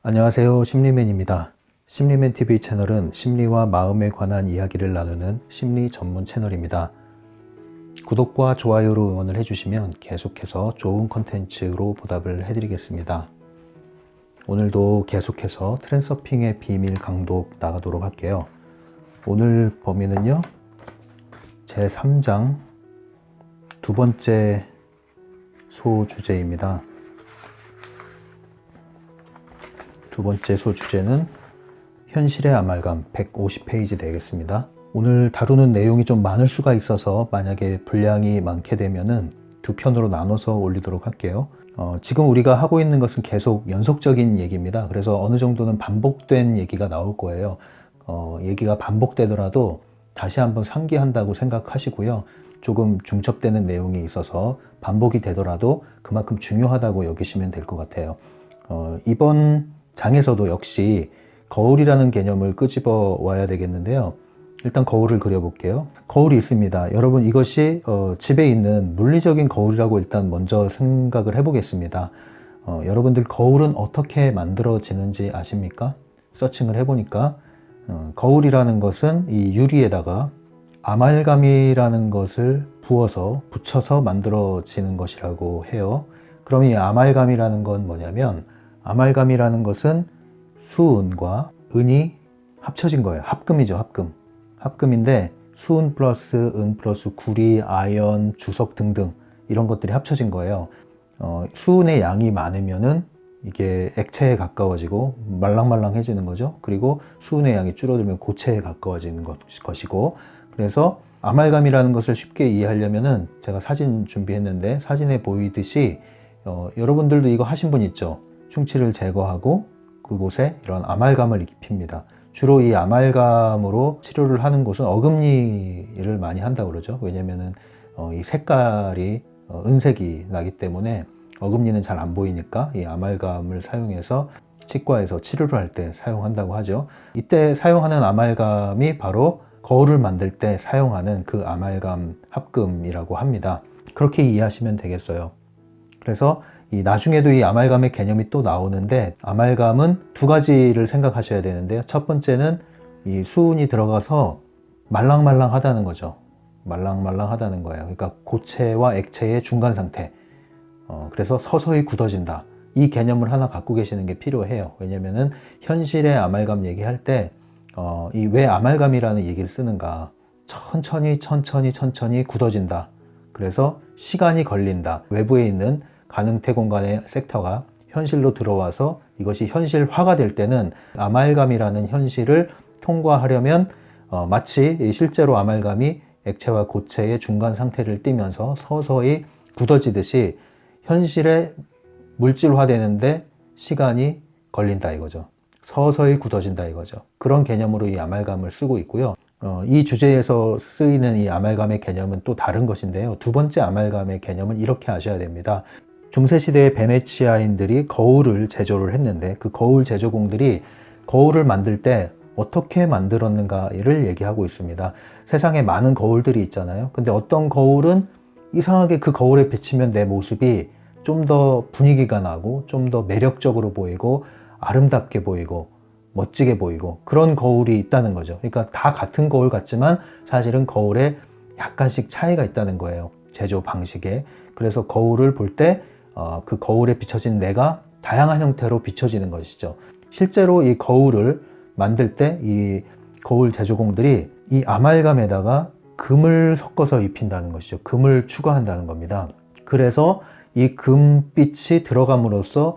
안녕하세요. 심리맨입니다. 심리맨 TV 채널은 심리와 마음에 관한 이야기를 나누는 심리 전문 채널입니다. 구독과 좋아요로 응원을 해주시면 계속해서 좋은 컨텐츠로 보답을 해드리겠습니다. 오늘도 계속해서 트랜서핑의 비밀 강독 나가도록 할게요. 오늘 범위는요, 제3장 두 번째 소주제입니다. 두 번째 소주제는 현실의 아말감 150페이지 되겠습니다. 오늘 다루는 내용이 좀 많을 수가 있어서 만약에 분량이 많게 되면은 두 편으로 나눠서 올리도록 할게요. 지금 우리가 하고 있는 것은 계속 연속적인 얘기입니다. 그래서 어느 정도는 반복된 얘기가 나올 거예요. 얘기가 반복되더라도 다시 한번 상기한다고 생각하시고요. 조금 중첩되는 내용이 있어서 반복이 되더라도 그만큼 중요하다고 여기시면 될 것 같아요. 이번 장에서도 역시 거울이라는 개념을 끄집어 와야 되겠는데요. 일단 거울을 그려볼게요. 거울이 있습니다. 여러분, 이것이 집에 있는 물리적인 거울이라고 일단 먼저 생각을 해보겠습니다. 여러분들 거울은 어떻게 만들어지는지 아십니까? 서칭을 해보니까 거울이라는 것은 이 유리에다가 아말감이라는 것을 부어서 붙여서 만들어지는 것이라고 해요. 그럼 이 아말감이라는 건 뭐냐면, 아말감이라는 것은 수은과 은이 합쳐진 거예요. 합금이죠, 합금. 합금인데 수은 플러스 은 플러스 구리, 아연, 주석 등등 이런 것들이 합쳐진 거예요. 수은의 양이 많으면은 이게 액체에 가까워지고 말랑말랑해지는 거죠. 그리고 수은의 양이 줄어들면 고체에 가까워지는 것이고, 그래서 아말감이라는 것을 쉽게 이해하려면은 제가 사진 준비했는데 사진에 보이듯이 여러분들도 이거 하신 분 있죠? 충치를 제거하고 그곳에 이런 아말감을 입힙니다. 주로 이 아말감으로 치료를 하는 곳은 어금니를 많이 한다고 그러죠. 왜냐면은 이 색깔이 은색이 나기 때문에 어금니는 잘 안 보이니까 이 아말감을 사용해서 치과에서 치료를 할 때 사용한다고 하죠. 이때 사용하는 아말감이 바로 거울을 만들 때 사용하는 그 아말감 합금이라고 합니다. 그렇게 이해하시면 되겠어요. 그래서 나중에도 이 아말감의 개념이 또 나오는데, 아말감은 두 가지를 생각하셔야 되는데요. 첫 번째는 이 수은이 들어가서 말랑말랑하다는 거죠. 말랑말랑하다는 거예요. 그러니까 고체와 액체의 중간 상태. 그래서 서서히 굳어진다. 이 개념을 하나 갖고 계시는 게 필요해요. 왜냐면은 현실의 아말감 얘기할 때 이 왜 아말감이라는 얘기를 쓰는가. 천천히 굳어진다. 그래서 시간이 걸린다. 외부에 있는 가능태 공간의 섹터가 현실로 들어와서 이것이 현실화가 될 때는 아말감이라는 현실을 통과하려면 마치 실제로 아말감이 액체와 고체의 중간 상태를 띠면서 서서히 굳어지듯이 현실에 물질화되는데 시간이 걸린다 이거죠. 서서히 굳어진다 이거죠. 그런 개념으로 이 아말감을 쓰고 있고요. 이 주제에서 쓰이는 이 아말감의 개념은 또 다른 것인데요. 두 번째 아말감의 개념은 이렇게 아셔야 됩니다. 중세시대의 베네치아인들이 거울을 제조를 했는데, 그 거울 제조공들이 거울을 만들 때 어떻게 만들었는가를 얘기하고 있습니다. 세상에 많은 거울들이 있잖아요. 근데 어떤 거울은 이상하게 그 거울에 비치면 내 모습이 좀 더 분위기가 나고 좀 더 매력적으로 보이고 아름답게 보이고 멋지게 보이고 그런 거울이 있다는 거죠. 그러니까 다 같은 거울 같지만 사실은 거울에 약간씩 차이가 있다는 거예요. 제조 방식에. 그래서 거울을 볼 때 그 거울에 비춰진 내가 다양한 형태로 비춰지는 것이죠. 실제로 이 거울을 만들 때 이 거울 제조공들이 이 아말감에다가 금을 섞어서 입힌다는 것이죠. 금을 추가한다는 겁니다. 그래서 이 금빛이 들어감으로써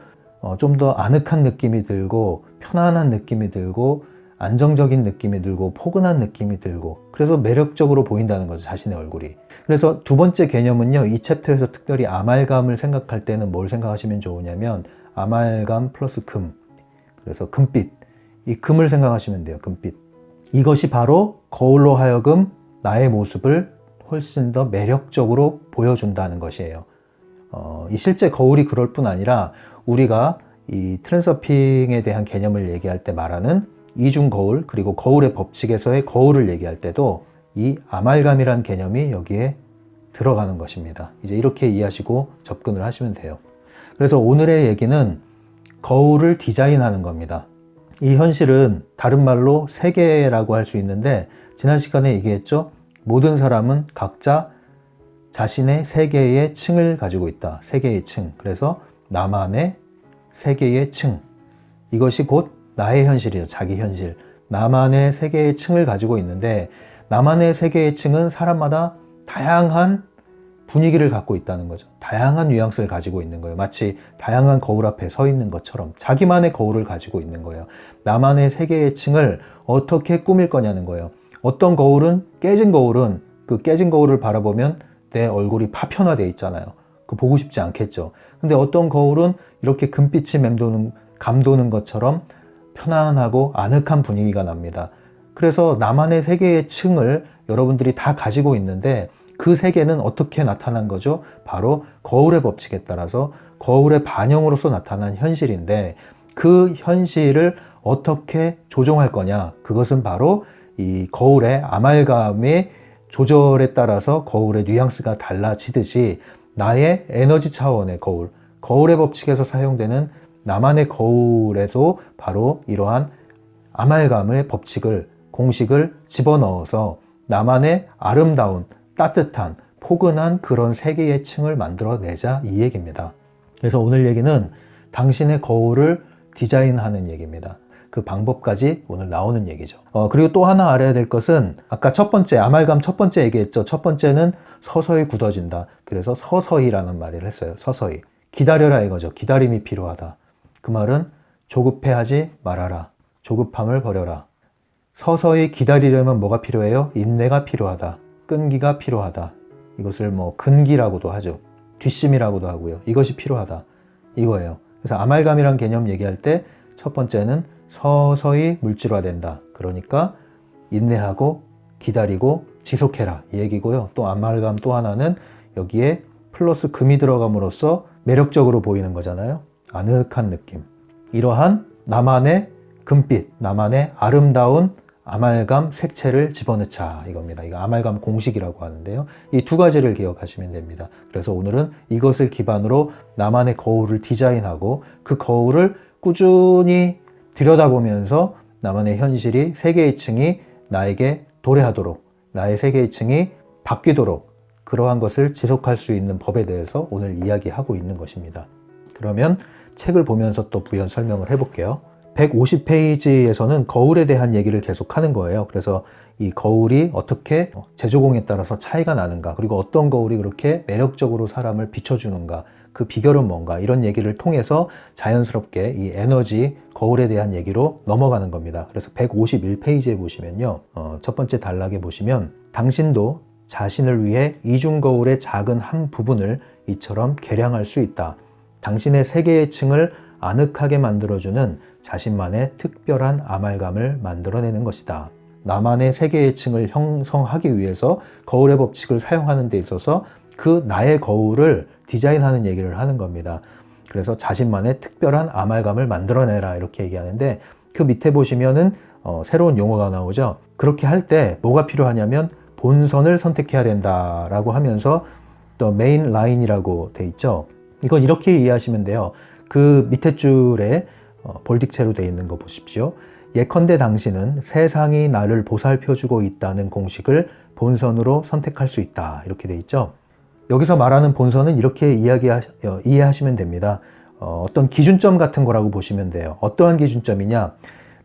좀 더 아늑한 느낌이 들고 편안한 느낌이 들고 안정적인 느낌이 들고 포근한 느낌이 들고, 그래서 매력적으로 보인다는 거죠, 자신의 얼굴이. 그래서 두 번째 개념은요, 이 챕터에서 특별히 아말감을 생각할 때는 뭘 생각하시면 좋으냐면 아말감 플러스 금, 그래서 금빛, 이 금을 생각하시면 돼요. 금빛. 이것이 바로 거울로 하여금 나의 모습을 훨씬 더 매력적으로 보여준다는 것이에요. 이 실제 거울이 그럴 뿐 아니라 우리가 이 트랜서핑에 대한 개념을 얘기할 때 말하는 이중 거울, 그리고 거울의 법칙에서의 거울을 얘기할 때도 이 아말감이란 개념이 여기에 들어가는 것입니다. 이제 이렇게 이해하시고 접근을 하시면 돼요. 그래서 오늘의 얘기는 거울을 디자인하는 겁니다. 이 현실은 다른 말로 세계라고 할 수 있는데, 지난 시간에 얘기했죠. 모든 사람은 각자 자신의 세계의 층을 가지고 있다. 세계의 층. 그래서 나만의 세계의 층. 이것이 곧 나의 현실이죠. 자기 현실. 나만의 세계의 층을 가지고 있는데, 나만의 세계의 층은 사람마다 다양한 분위기를 갖고 있다는 거죠. 다양한 뉘앙스를 가지고 있는 거예요. 마치 다양한 거울 앞에 서 있는 것처럼 자기만의 거울을 가지고 있는 거예요. 나만의 세계의 층을 어떻게 꾸밀 거냐는 거예요. 어떤 거울은, 깨진 거울은 그 깨진 거울을 바라보면 내 얼굴이 파편화되어 있잖아요. 그 보고 싶지 않겠죠. 근데 어떤 거울은 이렇게 금빛이 감도는 것처럼 편안하고 아늑한 분위기가 납니다. 그래서 나만의 세계의 층을 여러분들이 다 가지고 있는데, 그 세계는 어떻게 나타난 거죠? 바로 거울의 법칙에 따라서 거울의 반영으로서 나타난 현실인데, 그 현실을 어떻게 조정할 거냐? 그것은 바로 이 거울의 아말감의 조절에 따라서 거울의 뉘앙스가 달라지듯이, 나의 에너지 차원의 거울, 거울의 법칙에서 사용되는 나만의 거울에도 바로 이러한 아말감의 법칙을, 공식을 집어넣어서 나만의 아름다운, 따뜻한, 포근한 그런 세계의 층을 만들어내자, 이 얘기입니다. 그래서 오늘 얘기는 당신의 거울을 디자인하는 얘기입니다. 그 방법까지 오늘 나오는 얘기죠. 그리고 또 하나 알아야 될 것은, 아까 첫 번째, 아말감 첫 번째 얘기했죠. 첫 번째는 서서히 굳어진다. 그래서 서서히라는 말을 했어요. 서서히. 기다려라 이거죠. 기다림이 필요하다. 그 말은 조급해하지 말아라. 조급함을 버려라. 서서히 기다리려면 뭐가 필요해요? 인내가 필요하다. 끈기가 필요하다. 이것을 뭐 근기라고도 하죠. 뒷심이라고도 하고요. 이것이 필요하다. 이거예요. 그래서 아말감이란 개념 얘기할 때 첫 번째는 서서히 물질화된다. 그러니까 인내하고 기다리고 지속해라, 이 얘기고요. 또 아말감 또 하나는 여기에 플러스 금이 들어감으로써 매력적으로 보이는 거잖아요. 아늑한 느낌. 이러한 나만의 금빛, 나만의 아름다운 아말감 색채를 집어넣자, 이겁니다. 이거 아말감 공식이라고 하는데요. 이 두 가지를 기억하시면 됩니다. 그래서 오늘은 이것을 기반으로 나만의 거울을 디자인하고, 그 거울을 꾸준히 들여다보면서 나만의 현실이, 세계의 층이 나에게 도래하도록, 나의 세계의 층이 바뀌도록, 그러한 것을 지속할 수 있는 법에 대해서 오늘 이야기하고 있는 것입니다. 그러면 책을 보면서 또 부연 설명을 해볼게요. 150페이지에서는 거울에 대한 얘기를 계속 하는 거예요. 그래서 이 거울이 어떻게 제조공에 따라서 차이가 나는가, 그리고 어떤 거울이 그렇게 매력적으로 사람을 비춰주는가, 그 비결은 뭔가, 이런 얘기를 통해서 자연스럽게 이 에너지, 거울에 대한 얘기로 넘어가는 겁니다. 그래서 151페이지에 보시면요, 첫 번째 단락에 보시면, 당신도 자신을 위해 이중 거울의 작은 한 부분을 이처럼 개량할 수 있다. 당신의 세계의 층을 아늑하게 만들어주는 자신만의 특별한 아말감을 만들어내는 것이다. 나만의 세계의 층을 형성하기 위해서 거울의 법칙을 사용하는 데 있어서 그 나의 거울을 디자인하는 얘기를 하는 겁니다. 그래서 자신만의 특별한 아말감을 만들어내라, 이렇게 얘기하는데, 그 밑에 보시면은 새로운 용어가 나오죠. 그렇게 할 때 뭐가 필요하냐면 본선을 선택해야 된다라고 하면서 또 메인 라인이라고 돼 있죠. 이건 이렇게 이해하시면 돼요. 그 밑에 줄에 볼틱체로 되어 있는 거 보십시오. 예컨대 당신은 세상이 나를 보살펴주고 있다는 공식을 본선으로 선택할 수 있다, 이렇게 돼 있죠. 여기서 말하는 본선은 이렇게 이해하시면 됩니다. 어떤 기준점 같은 거라고 보시면 돼요. 어떠한 기준점이냐?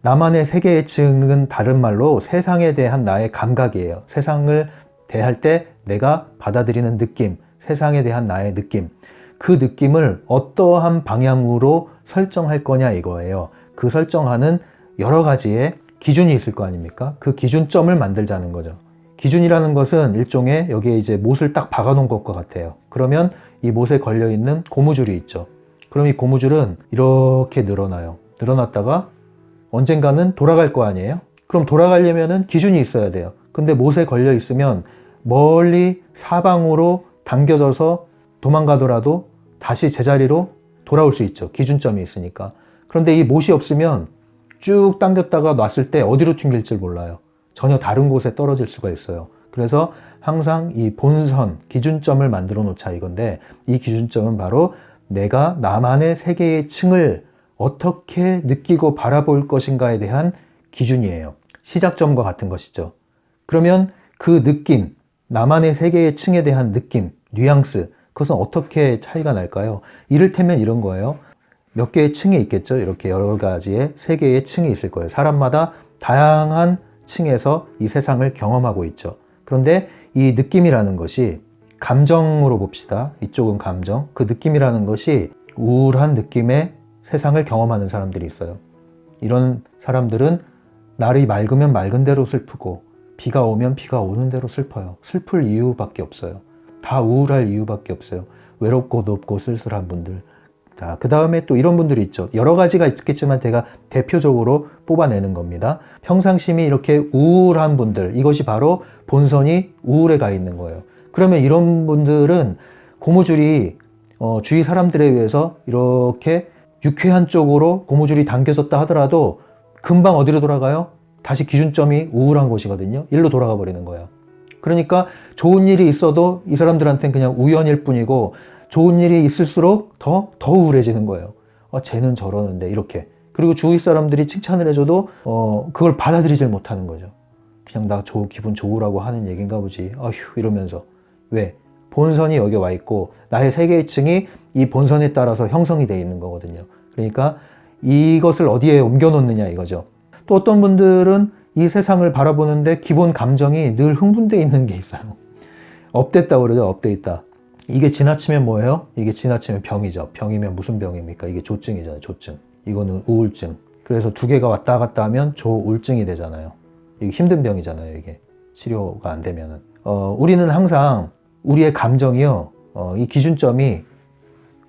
나만의 세계의 층은 다른 말로 세상에 대한 나의 감각이에요. 세상을 대할 때 내가 받아들이는 느낌, 세상에 대한 나의 느낌, 그 느낌을 어떠한 방향으로 설정할 거냐, 이거예요. 그 설정하는 여러 가지의 기준이 있을 거 아닙니까? 그 기준점을 만들자는 거죠. 기준이라는 것은 일종의, 여기에 이제 못을 딱 박아 놓은 것과 같아요. 그러면 이 못에 걸려 있는 고무줄이 있죠. 그럼 이 고무줄은 이렇게 늘어나요. 늘어났다가 언젠가는 돌아갈 거 아니에요? 그럼 돌아가려면은 기준이 있어야 돼요. 근데 못에 걸려 있으면 멀리 사방으로 당겨져서 도망가더라도 다시 제자리로 돌아올 수 있죠. 기준점이 있으니까. 그런데 이 못이 없으면 쭉 당겼다가 놨을 때 어디로 튕길지 몰라요. 전혀 다른 곳에 떨어질 수가 있어요. 그래서 항상 이 본선, 기준점을 만들어 놓자, 이건데, 이 기준점은 바로 내가 나만의 세계의 층을 어떻게 느끼고 바라볼 것인가에 대한 기준이에요. 시작점과 같은 것이죠. 그러면 그 느낌, 나만의 세계의 층에 대한 느낌, 뉘앙스, 그것은 어떻게 차이가 날까요? 이를테면 이런 거예요. 몇 개의 층이 있겠죠. 이렇게 여러 가지의 세계의 층이 있을 거예요. 사람마다 다양한 층에서 이 세상을 경험하고 있죠. 그런데 이 느낌이라는 것이 감정으로 봅시다. 이쪽은 감정. 그 느낌이라는 것이 우울한 느낌의 세상을 경험하는 사람들이 있어요. 이런 사람들은 날이 맑으면 맑은 대로 슬프고 비가 오면 비가 오는 대로 슬퍼요. 슬플 이유밖에 없어요. 다 우울할 이유밖에 없어요. 외롭고 높고 쓸쓸한 분들. 자, 그 다음에 또 이런 분들이 있죠. 여러 가지가 있겠지만 제가 대표적으로 뽑아내는 겁니다. 평상심이 이렇게 우울한 분들, 이것이 바로 본선이 우울에 가 있는 거예요. 그러면 이런 분들은 고무줄이 주위 사람들에 의해서 이렇게 유쾌한 쪽으로 고무줄이 당겨졌다 하더라도 금방 어디로 돌아가요? 다시 기준점이 우울한 곳이거든요. 일로 돌아가 버리는 거예요. 그러니까 좋은 일이 있어도 이 사람들한테는 그냥 우연일 뿐이고 좋은 일이 있을수록 더 우울해지는 거예요. 쟤는 저러는데 이렇게. 그리고 주위 사람들이 칭찬을 해줘도 그걸 받아들이질 못하는 거죠. 그냥 나 기분 좋으라고 하는 얘기인가 보지. 아휴 이러면서. 왜? 본선이 여기 와 있고 나의 세계층이 이 본선에 따라서 형성이 되어 있는 거거든요. 그러니까 이것을 어디에 옮겨 놓느냐 이거죠. 또 어떤 분들은 이 세상을 바라보는데 기본 감정이 늘 흥분되어 있는 게 있어요. 업됐다고 그러죠. 업돼 있다. 이게 지나치면 뭐예요? 이게 지나치면 병이죠. 병이면 무슨 병입니까? 이게 조증이잖아요. 조증. 이거는 우울증. 그래서 두 개가 왔다 갔다 하면 조울증이 되잖아요. 이게 힘든 병이잖아요. 이게 치료가 안 되면은. 우리는 항상 우리의 감정이요. 이 기준점이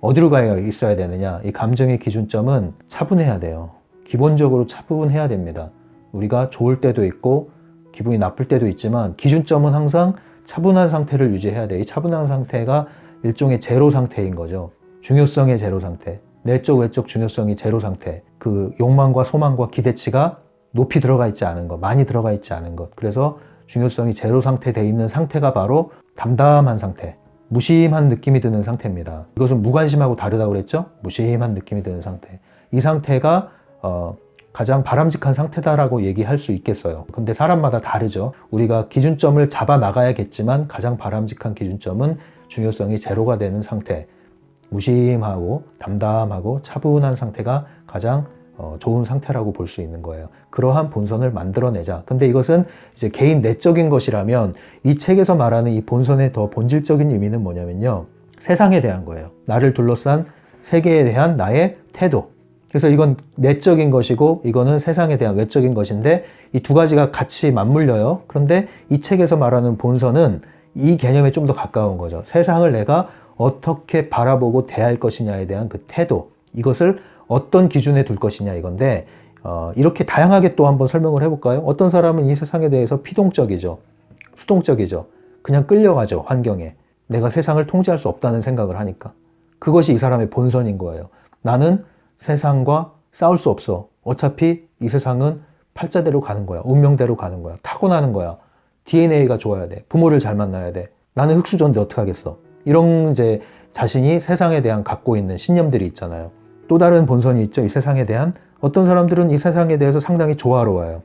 어디로 가 있어야 되느냐. 이 감정의 기준점은 차분해야 돼요. 기본적으로 차분해야 됩니다. 우리가 좋을 때도 있고 기분이 나쁠 때도 있지만 기준점은 항상 차분한 상태를 유지해야 돼. 이 차분한 상태가 일종의 제로 상태인 거죠. 중요성의 제로 상태. 내적 외적 중요성이 제로 상태. 그 욕망과 소망과 기대치가 높이 들어가 있지 않은 것, 많이 들어가 있지 않은 것. 그래서 중요성이 제로 상태 돼 있는 상태가 바로 담담한 상태. 무심한 느낌이 드는 상태입니다. 이것은 무관심하고 다르다고 그랬죠? 무심한 느낌이 드는 상태. 이 상태가 가장 바람직한 상태다라고 얘기할 수 있겠어요. 근데 사람마다 다르죠. 우리가 기준점을 잡아 나가야겠지만 가장 바람직한 기준점은 중요성이 제로가 되는 상태. 무심하고 담담하고 차분한 상태가 가장 좋은 상태라고 볼 수 있는 거예요. 그러한 본선을 만들어내자. 근데 이것은 이제 개인 내적인 것이라면 이 책에서 말하는 이 본선의 더 본질적인 의미는 뭐냐면요. 세상에 대한 거예요. 나를 둘러싼 세계에 대한 나의 태도. 그래서 이건 내적인 것이고 이거는 세상에 대한 외적인 것인데 이 두 가지가 같이 맞물려요. 그런데 이 책에서 말하는 본선은 이 개념에 좀 더 가까운 거죠. 세상을 내가 어떻게 바라보고 대할 것이냐에 대한 그 태도. 이것을 어떤 기준에 둘 것이냐 이건데 이렇게 다양하게 또 한번 설명을 해볼까요? 어떤 사람은 이 세상에 대해서 피동적이죠. 수동적이죠. 그냥 끌려가죠. 환경에. 내가 세상을 통제할 수 없다는 생각을 하니까. 그것이 이 사람의 본선인 거예요. 나는 세상과 싸울 수 없어. 어차피 이 세상은 팔자대로 가는 거야. 운명대로 가는 거야. 타고나는 거야. DNA가 좋아야 돼. 부모를 잘 만나야 돼. 나는 흙수저인데 어떡하겠어. 이런 이제 자신이 세상에 대한 갖고 있는 신념들이 있잖아요. 또 다른 본선이 있죠. 이 세상에 대한. 어떤 사람들은 이 세상에 대해서 상당히 조화로워요.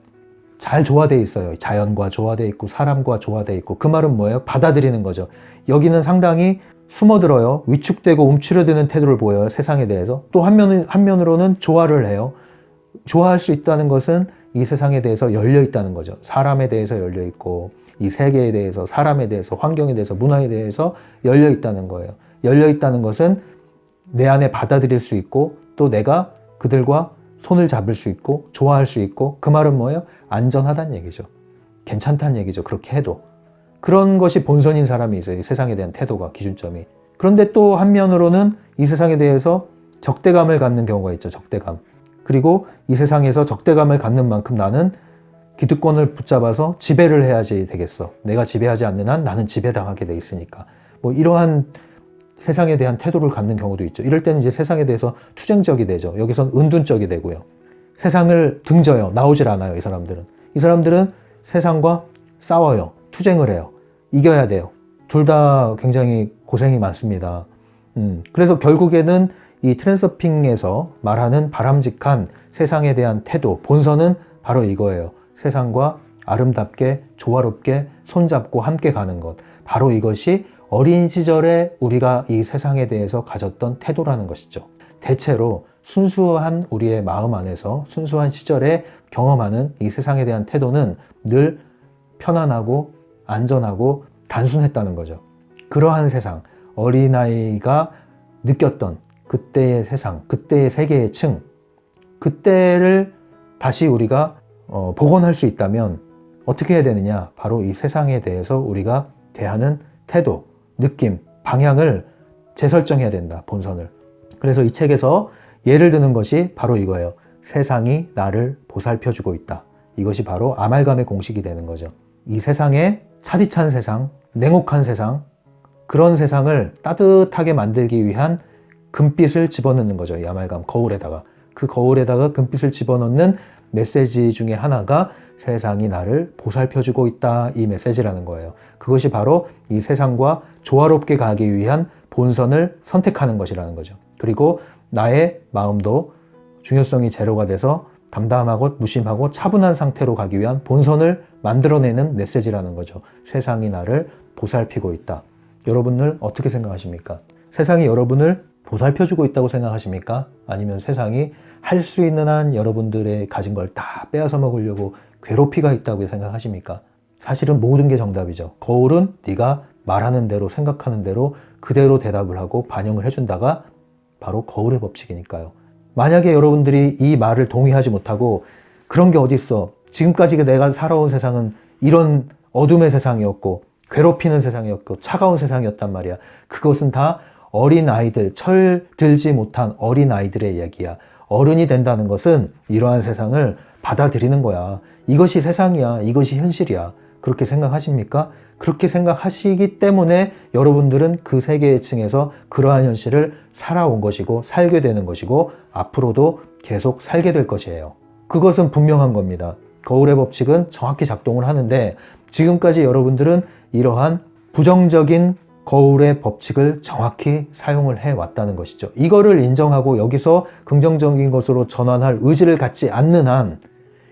잘 조화되어 있어요. 자연과 조화되어 있고 사람과 조화되어 있고. 그 말은 뭐예요? 받아들이는 거죠. 여기는 상당히 숨어들어요. 위축되고 움츠려드는 태도를 보여요. 세상에 대해서. 또 한면으로는 조화를 해요. 좋아할 수 있다는 것은 이 세상에 대해서 열려 있다는 거죠. 사람에 대해서 열려 있고 이 세계에 대해서, 사람에 대해서, 환경에 대해서, 문화에 대해서 열려 있다는 거예요. 열려 있다는 것은 내 안에 받아들일 수 있고 또 내가 그들과 손을 잡을 수 있고 좋아할 수 있고 그 말은 뭐예요? 안전하다는 얘기죠. 괜찮다는 얘기죠. 그렇게 해도. 그런 것이 본선인 사람이 있어요. 이 세상에 대한 태도가, 기준점이. 그런데 또 한면으로는 이 세상에 대해서 적대감을 갖는 경우가 있죠. 적대감. 그리고 이 세상에서 적대감을 갖는 만큼 나는 기득권을 붙잡아서 지배를 해야지 되겠어. 내가 지배하지 않는 한 나는 지배당하게 돼 있으니까. 뭐 이러한 세상에 대한 태도를 갖는 경우도 있죠. 이럴 때는 이제 세상에 대해서 투쟁적이 되죠. 여기선 은둔적이 되고요. 세상을 등져요. 나오질 않아요. 이 사람들은 세상과 싸워요. 투쟁을 해요. 이겨야 돼요. 둘 다 굉장히 고생이 많습니다. 그래서 결국에는 이 트랜서핑에서 말하는 바람직한 세상에 대한 태도, 본선은 바로 이거예요. 세상과 아름답게 조화롭게 손잡고 함께 가는 것. 바로 이것이 어린 시절에 우리가 이 세상에 대해서 가졌던 태도라는 것이죠. 대체로 순수한 우리의 마음 안에서 순수한 시절에 경험하는 이 세상에 대한 태도는 늘 편안하고 안전하고 단순했다는 거죠. 그러한 세상, 어린아이가 느꼈던 그때의 세상, 그때의 세계의 층, 그때를 다시 우리가 복원할 수 있다면 어떻게 해야 되느냐? 바로 이 세상에 대해서 우리가 대하는 태도, 느낌, 방향을 재설정해야 된다, 본선을. 그래서 이 책에서 예를 드는 것이 바로 이거예요. 세상이 나를 보살펴주고 있다. 이것이 바로 아말감의 공식이 되는 거죠. 이 세상에 차디찬 세상, 냉혹한 세상, 그런 세상을 따뜻하게 만들기 위한 금빛을 집어넣는 거죠. 이 아말감, 거울에다가. 그 거울에다가 금빛을 집어넣는 메시지 중에 하나가 세상이 나를 보살펴주고 있다, 이 메시지라는 거예요. 그것이 바로 이 세상과 조화롭게 가기 위한 본선을 선택하는 것이라는 거죠. 그리고 나의 마음도 중요성이 제로가 돼서 담담하고 무심하고 차분한 상태로 가기 위한 본선을 만들어내는 메시지라는 거죠. 세상이 나를 보살피고 있다. 여러분을 어떻게 생각하십니까? 세상이 여러분을 보살펴주고 있다고 생각하십니까? 아니면 세상이 할 수 있는 한 여러분들의 가진 걸 다 빼앗아 먹으려고 괴롭히가 있다고 생각하십니까? 사실은 모든 게 정답이죠. 거울은 네가 말하는 대로 생각하는 대로 그대로 대답을 하고 반영을 해준다가 바로 거울의 법칙이니까요. 만약에 여러분들이 이 말을 동의하지 못하고 그런 게 어디 있어? 지금까지 내가 살아온 세상은 이런 어둠의 세상이었고 괴롭히는 세상이었고 차가운 세상이었단 말이야. 그것은 다 어린아이들, 철들지 못한 어린아이들의 얘기야. 어른이 된다는 것은 이러한 세상을 받아들이는 거야. 이것이 세상이야. 이것이 현실이야. 그렇게 생각하십니까? 그렇게 생각하시기 때문에 여러분들은 그 세계층에서 그러한 현실을 살아온 것이고 살게 되는 것이고 앞으로도 계속 살게 될 것이에요. 그것은 분명한 겁니다. 거울의 법칙은 정확히 작동을 하는데 지금까지 여러분들은 이러한 부정적인 거울의 법칙을 정확히 사용을 해왔다는 것이죠. 이거를 인정하고 여기서 긍정적인 것으로 전환할 의지를 갖지 않는 한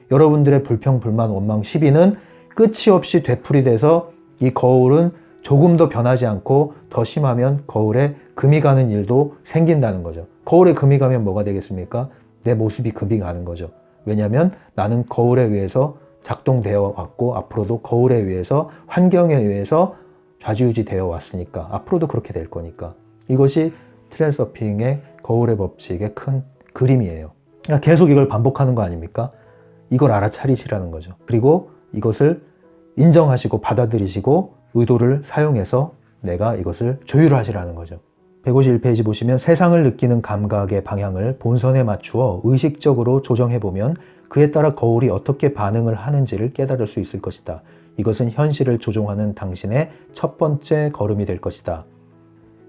여러분들의 불평, 불만, 원망, 시비는 끝이 없이 되풀이돼서 이 거울은 조금 더 변하지 않고 더 심하면 거울에 금이 가는 일도 생긴다는 거죠. 거울에 금이 가면 뭐가 되겠습니까? 내 모습이 금이 가는 거죠. 왜냐하면 나는 거울에 의해서 작동되어 왔고 앞으로도 거울에 의해서 환경에 의해서 좌지우지 되어 왔으니까 앞으로도 그렇게 될 거니까 이것이 트랜서핑의 거울의 법칙의 큰 그림이에요. 그러니까 계속 이걸 반복하는 거 아닙니까? 이걸 알아차리시라는 거죠. 그리고 이것을 인정하시고 받아들이시고 의도를 사용해서 내가 이것을 조율하시라는 거죠. 151페이지 보시면 세상을 느끼는 감각의 방향을 본선에 맞추어 의식적으로 조정해보면 그에 따라 거울이 어떻게 반응을 하는지를 깨달을 수 있을 것이다. 이것은 현실을 조종하는 당신의 첫 번째 걸음이 될 것이다.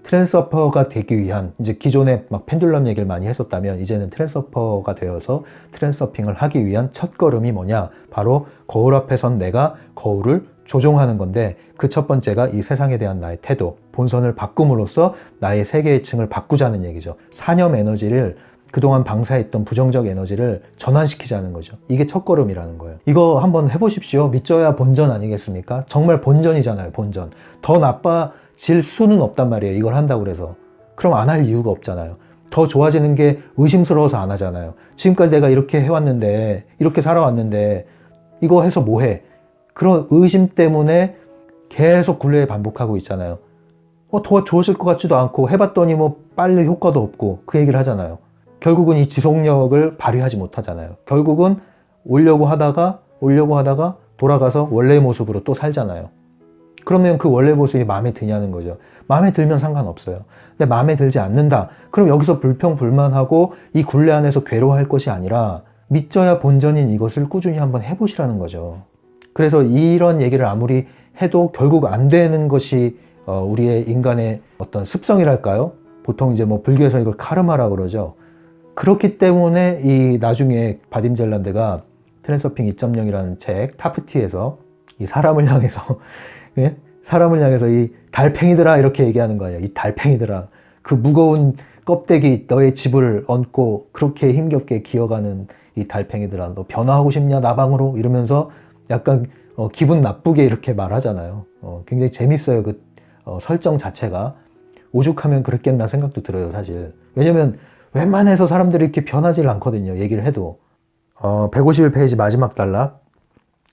트랜서퍼가 되기 위한, 이제 기존에 막 펜듈럼 얘기를 많이 했었다면 이제는 트랜서퍼가 되어서 트랜서핑을 하기 위한 첫 걸음이 뭐냐? 바로 거울 앞에 선 내가 거울을 조종하는 건데 그 첫 번째가 이 세상에 대한 나의 태도, 본선을 바꿈으로써 나의 세계의 층을 바꾸자는 얘기죠. 사념 에너지를 그동안 방사했던 부정적 에너지를 전환시키자는 거죠. 이게 첫걸음이라는 거예요. 이거 한번 해보십시오. 믿져야 본전 아니겠습니까? 정말 본전이잖아요. 본전. 더 나빠질 수는 없단 말이에요. 이걸 한다고 그래서. 그럼 안 할 이유가 없잖아요. 더 좋아지는 게 의심스러워서 안 하잖아요. 지금까지 내가 이렇게 해왔는데 이렇게 살아왔는데 이거 해서 뭐해? 그런 의심 때문에 계속 굴레에 반복하고 있잖아요. 더 좋아질 것 같지도 않고 해봤더니 뭐 빨리 효과도 없고 그 얘기를 하잖아요. 결국은 이 지속력을 발휘하지 못하잖아요. 결국은 오려고 하다가 돌아가서 원래의 모습으로 또 살잖아요. 그러면 그 원래 모습이 마음에 드냐는 거죠. 마음에 들면 상관없어요. 근데 마음에 들지 않는다. 그럼 여기서 불평불만하고 이 굴레 안에서 괴로워할 것이 아니라 믿져야 본전인 이것을 꾸준히 한번 해보시라는 거죠. 그래서 이런 얘기를 아무리 해도 결국 안 되는 것이 우리의 인간의 어떤 습성이랄까요? 보통 이제 뭐 불교에서 이걸 카르마라고 그러죠. 그렇기 때문에 이 나중에 바딤 젤란드가 트랜서핑 2.0이라는 책 타프티에서 이 사람을 향해서 예? 사람을 향해서 이 달팽이들아 이렇게 얘기하는 거 아니야. 이 달팽이들아 그 무거운 껍데기 너의 집을 얹고 그렇게 힘겹게 기어가는 이 달팽이들아, 너 변화하고 싶냐 나방으로? 이러면서 약간 기분 나쁘게 이렇게 말하잖아요. 굉장히 재밌어요. 그 설정 자체가. 오죽하면 그랬겠나 생각도 들어요, 사실. 왜냐면 웬만해서 사람들이 이렇게 변하지를 않거든요, 얘기를 해도. 151페이지 마지막 단락.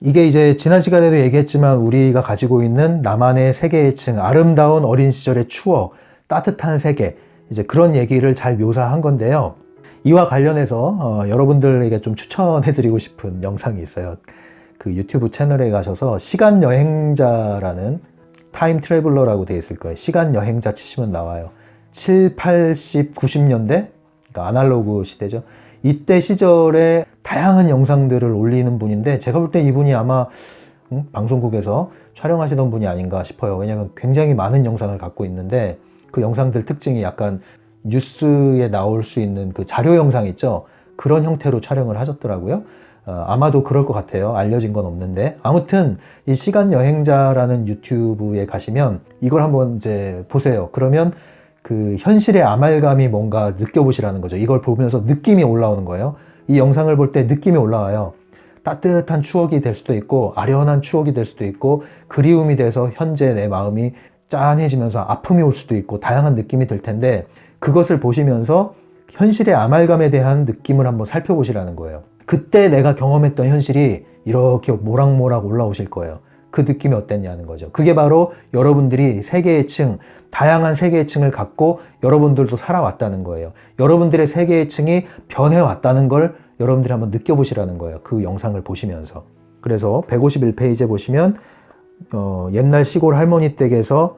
이게 이제 지난 시간에도 얘기했지만 우리가 가지고 있는 나만의 세계의 층, 아름다운 어린 시절의 추억, 따뜻한 세계, 이제 그런 얘기를 잘 묘사한 건데요. 이와 관련해서 여러분들에게 좀 추천해드리고 싶은 영상이 있어요. 그 유튜브 채널에 가셔서 시간 여행자라는, 타임 트래블러라고 되어 있을 거예요. 시간 여행자 치시면 나와요. 7, 80, 90년대, 그러니까 아날로그 시대죠. 이때 시절에 다양한 영상들을 올리는 분인데, 제가 볼 때 이분이 아마 방송국에서 촬영하시던 분이 아닌가 싶어요. 왜냐하면 굉장히 많은 영상을 갖고 있는데, 그 영상들 특징이 약간 뉴스에 나올 수 있는 그 자료 영상 있죠? 그런 형태로 촬영을 하셨더라고요. 아마도 그럴 것 같아요. 알려진 건 없는데. 아무튼 이 시간 여행자라는 유튜브에 가시면 이걸 한번 이제 보세요. 그러면 그 현실의 아말감이 뭔가 느껴보시라는 거죠. 이걸 보면서 느낌이 올라오는 거예요. 이 영상을 볼 때 느낌이 올라와요. 따뜻한 추억이 될 수도 있고, 아련한 추억이 될 수도 있고, 그리움이 돼서 현재 내 마음이 짠해지면서 아픔이 올 수도 있고, 다양한 느낌이 들 텐데, 그것을 보시면서 현실의 아말감에 대한 느낌을 한번 살펴보시라는 거예요. 그때 내가 경험했던 현실이 이렇게 모락모락 올라오실 거예요. 그 느낌이 어땠냐는 거죠. 그게 바로 여러분들이 세계의 층, 다양한 세계의 층을 갖고 여러분들도 살아왔다는 거예요. 여러분들의 세계의 층이 변해왔다는 걸 여러분들이 한번 느껴보시라는 거예요. 그 영상을 보시면서. 그래서 151페이지에 보시면 옛날 시골 할머니 댁에서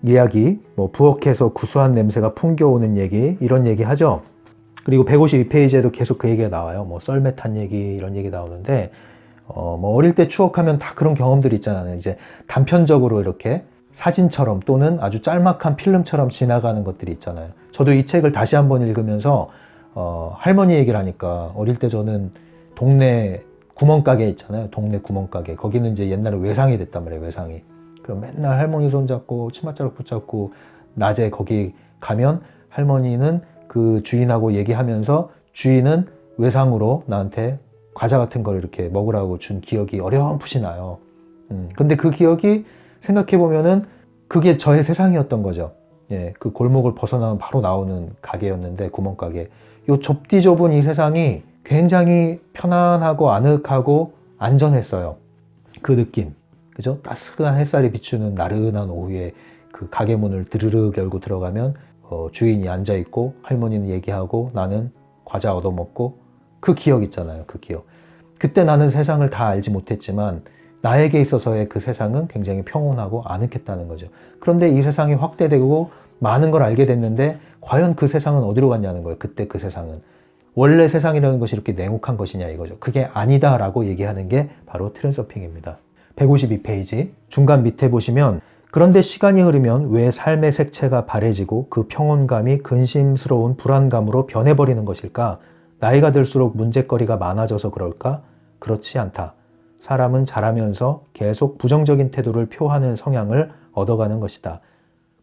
이야기, 뭐 부엌에서 구수한 냄새가 풍겨오는 얘기, 이런 얘기 하죠. 그리고 152페이지에도 계속 그 얘기가 나와요. 뭐 썰매 탄 얘기, 이런 얘기 나오는데, 뭐 어릴 때 추억하면 다 그런 경험들이 있잖아요. 이제 단편적으로 이렇게 사진처럼 또는 아주 짤막한 필름처럼 지나가는 것들이 있잖아요. 저도 이 책을 다시 한번 읽으면서 할머니 얘기를 하니까, 어릴 때 저는 동네 구멍가게 있잖아요. 동네 구멍가게. 거기는 이제 옛날에 외상이 됐단 말이에요. 외상이. 그럼 맨날 할머니 손잡고 치맛자락 붙잡고 낮에 거기 가면 할머니는 그 주인하고 얘기하면서 주인은 외상으로 나한테 과자 같은 걸 이렇게 먹으라고 준 기억이 어렴풋이 나요. 근데 그 기억이 생각해보면은 그게 저의 세상이었던 거죠. 예, 그 골목을 벗어나면 바로 나오는 가게였는데, 구멍가게. 요 좁디 좁은 이 세상이 굉장히 편안하고 아늑하고 안전했어요. 그 느낌. 그죠? 따스한 햇살이 비추는 나른한 오후에 그 가게 문을 드르륵 열고 들어가면 주인이 앉아있고 할머니는 얘기하고 나는 과자 얻어먹고, 그 기억 있잖아요. 그 기억. 그때 나는 세상을 다 알지 못했지만 나에게 있어서의 그 세상은 굉장히 평온하고 아늑했다는 거죠. 그런데 이 세상이 확대되고 많은 걸 알게 됐는데, 과연 그 세상은 어디로 갔냐는 거예요. 그때 그 세상은. 원래 세상이라는 것이 이렇게 냉혹한 것이냐 이거죠. 그게 아니다라고 얘기하는 게 바로 트랜서핑입니다. 152페이지 중간 밑에 보시면, 그런데 시간이 흐르면 왜 삶의 색채가 바래지고 그 평온감이 근심스러운 불안감으로 변해버리는 것일까? 나이가 들수록 문제거리가 많아져서 그럴까? 그렇지 않다. 사람은 자라면서 계속 부정적인 태도를 표하는 성향을 얻어가는 것이다.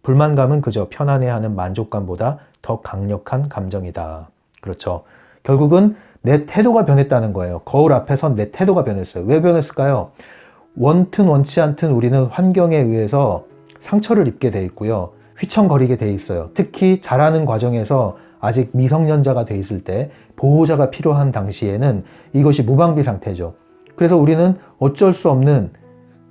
불만감은 그저 편안해하는 만족감보다 더 강력한 감정이다. 그렇죠. 결국은 내 태도가 변했다는 거예요. 거울 앞에 선 내 태도가 변했어요. 왜 변했을까요? 원튼 원치 않든 우리는 환경에 의해서 상처를 입게 돼 있고요. 휘청거리게 돼 있어요. 특히 자라는 과정에서 아직 미성년자가 돼 있을 때 보호자가 필요한 당시에는 이것이 무방비 상태죠. 그래서 우리는 어쩔 수 없는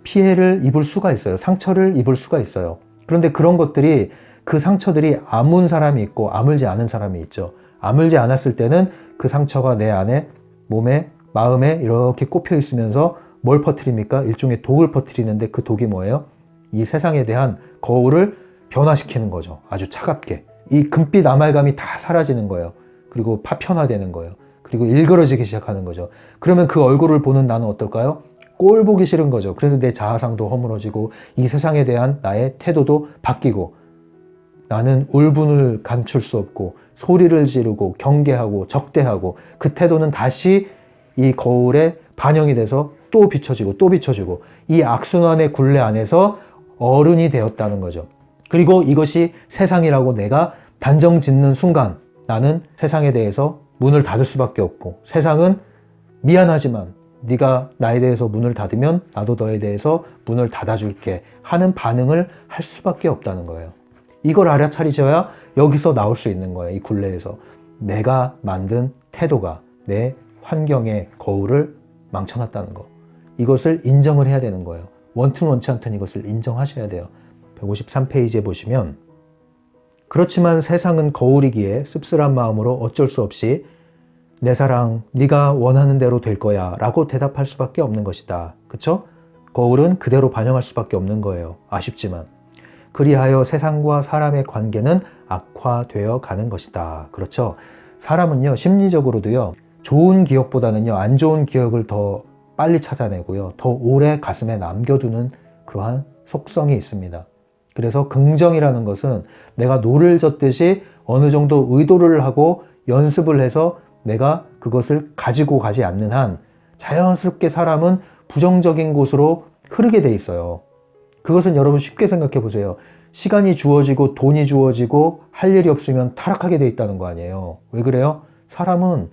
피해를 입을 수가 있어요. 상처를 입을 수가 있어요. 그런데 그런 것들이, 그 상처들이 아문 사람이 있고 아물지 않은 사람이 있죠. 아물지 않았을 때는 그 상처가 내 안에, 몸에, 마음에 이렇게 꼽혀 있으면서 뭘 퍼뜨립니까? 일종의 독을 퍼뜨리는데, 그 독이 뭐예요? 이 세상에 대한 거울을 변화시키는 거죠. 아주 차갑게. 이 금빛 아말감이 다 사라지는 거예요. 그리고 파편화되는 거예요. 그리고 일그러지기 시작하는 거죠. 그러면 그 얼굴을 보는 나는 어떨까요? 꼴 보기 싫은 거죠. 그래서 내 자아상도 허물어지고 이 세상에 대한 나의 태도도 바뀌고, 나는 울분을 감출 수 없고 소리를 지르고 경계하고 적대하고, 그 태도는 다시 이 거울에 반영이 돼서 또 비춰지고 또 비춰지고, 이 악순환의 굴레 안에서 어른이 되었다는 거죠. 그리고 이것이 세상이라고 내가 단정 짓는 순간 나는 세상에 대해서 문을 닫을 수밖에 없고, 세상은 미안하지만 네가 나에 대해서 문을 닫으면 나도 너에 대해서 문을 닫아줄게 하는 반응을 할 수밖에 없다는 거예요. 이걸 알아차리셔야 여기서 나올 수 있는 거예요. 이 굴레에서. 내가 만든 태도가 내 환경의 거울을 망쳐놨다는 거. 이것을 인정을 해야 되는 거예요. 원튼 원치 않든 이것을 인정하셔야 돼요. 153페이지에 보시면, 그렇지만 세상은 거울이기에 씁쓸한 마음으로 어쩔 수 없이 내 사랑, 네가 원하는 대로 될 거야 라고 대답할 수밖에 없는 것이다. 그쵸? 거울은 그대로 반영할 수밖에 없는 거예요. 아쉽지만. 그리하여 세상과 사람의 관계는 악화되어 가는 것이다. 그렇죠? 사람은요, 심리적으로도요, 좋은 기억보다는요, 안 좋은 기억을 더 빨리 찾아내고요, 더 오래 가슴에 남겨두는 그러한 속성이 있습니다. 그래서 긍정이라는 것은 내가 노를 젓듯이 어느 정도 의도를 하고 연습을 해서 내가 그것을 가지고 가지 않는 한 자연스럽게 사람은 부정적인 곳으로 흐르게 돼 있어요. 그것은 여러분 쉽게 생각해 보세요. 시간이 주어지고 돈이 주어지고 할 일이 없으면 타락하게 돼 있다는 거 아니에요. 왜 그래요? 사람은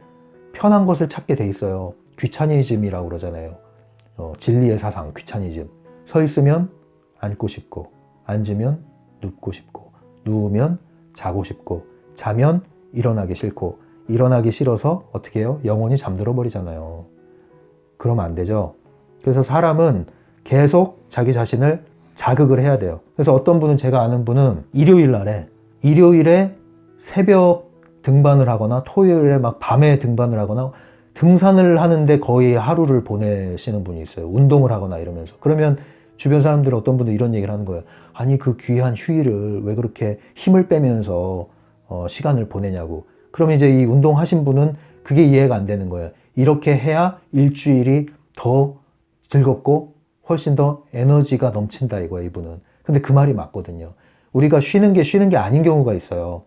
편한 것을 찾게 돼 있어요. 귀차니즘이라고 그러잖아요. 진리의 사상, 귀차니즘. 서 있으면 앉고 싶고, 앉으면 눕고 싶고, 누우면 자고 싶고, 자면 일어나기 싫고, 일어나기 싫어서 어떻게 해요? 영원히 잠들어 버리잖아요. 그러면 안 되죠. 그래서 사람은 계속 자기 자신을 자극을 해야 돼요. 그래서 어떤 분은, 제가 아는 분은 일요일에 새벽 등반을 하거나 토요일에 막 밤에 등반을 하거나 등산을 하는데 거의 하루를 보내시는 분이 있어요. 운동을 하거나 이러면서. 그러면 주변 사람들은, 어떤 분도 이런 얘기를 하는 거예요. 아니, 그 귀한 휴일을 왜 그렇게 힘을 빼면서 시간을 보내냐고. 그럼 이제 이 운동하신 분은 그게 이해가 안 되는 거예요. 이렇게 해야 일주일이 더 즐겁고 훨씬 더 에너지가 넘친다 이거예요, 이분은. 근데 그 말이 맞거든요. 우리가 쉬는 게 아닌 경우가 있어요.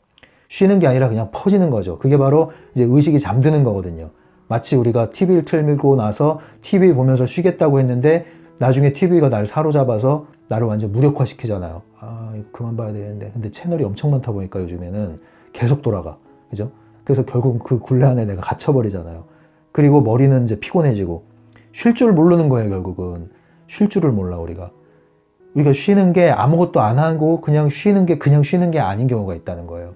쉬는 게 아니라 그냥 퍼지는 거죠. 그게 바로 이제 의식이 잠드는 거거든요. 마치 우리가 TV를 틀고 나서 TV 보면서 쉬겠다고 했는데 나중에 TV가 날 사로잡아서 나를 완전 무력화시키잖아요. 아, 이거 그만 봐야 되는데. 근데 채널이 엄청 많다 보니까 요즘에는 계속 돌아가. 그죠? 그래서 결국 그 굴레 안에 내가 갇혀버리잖아요. 그리고 머리는 이제 피곤해지고, 쉴 줄 모르는 거예요, 결국은. 쉴 줄을 몰라, 우리가. 우리가 쉬는 게 아무것도 안 하고 그냥 쉬는 게 아닌 경우가 있다는 거예요.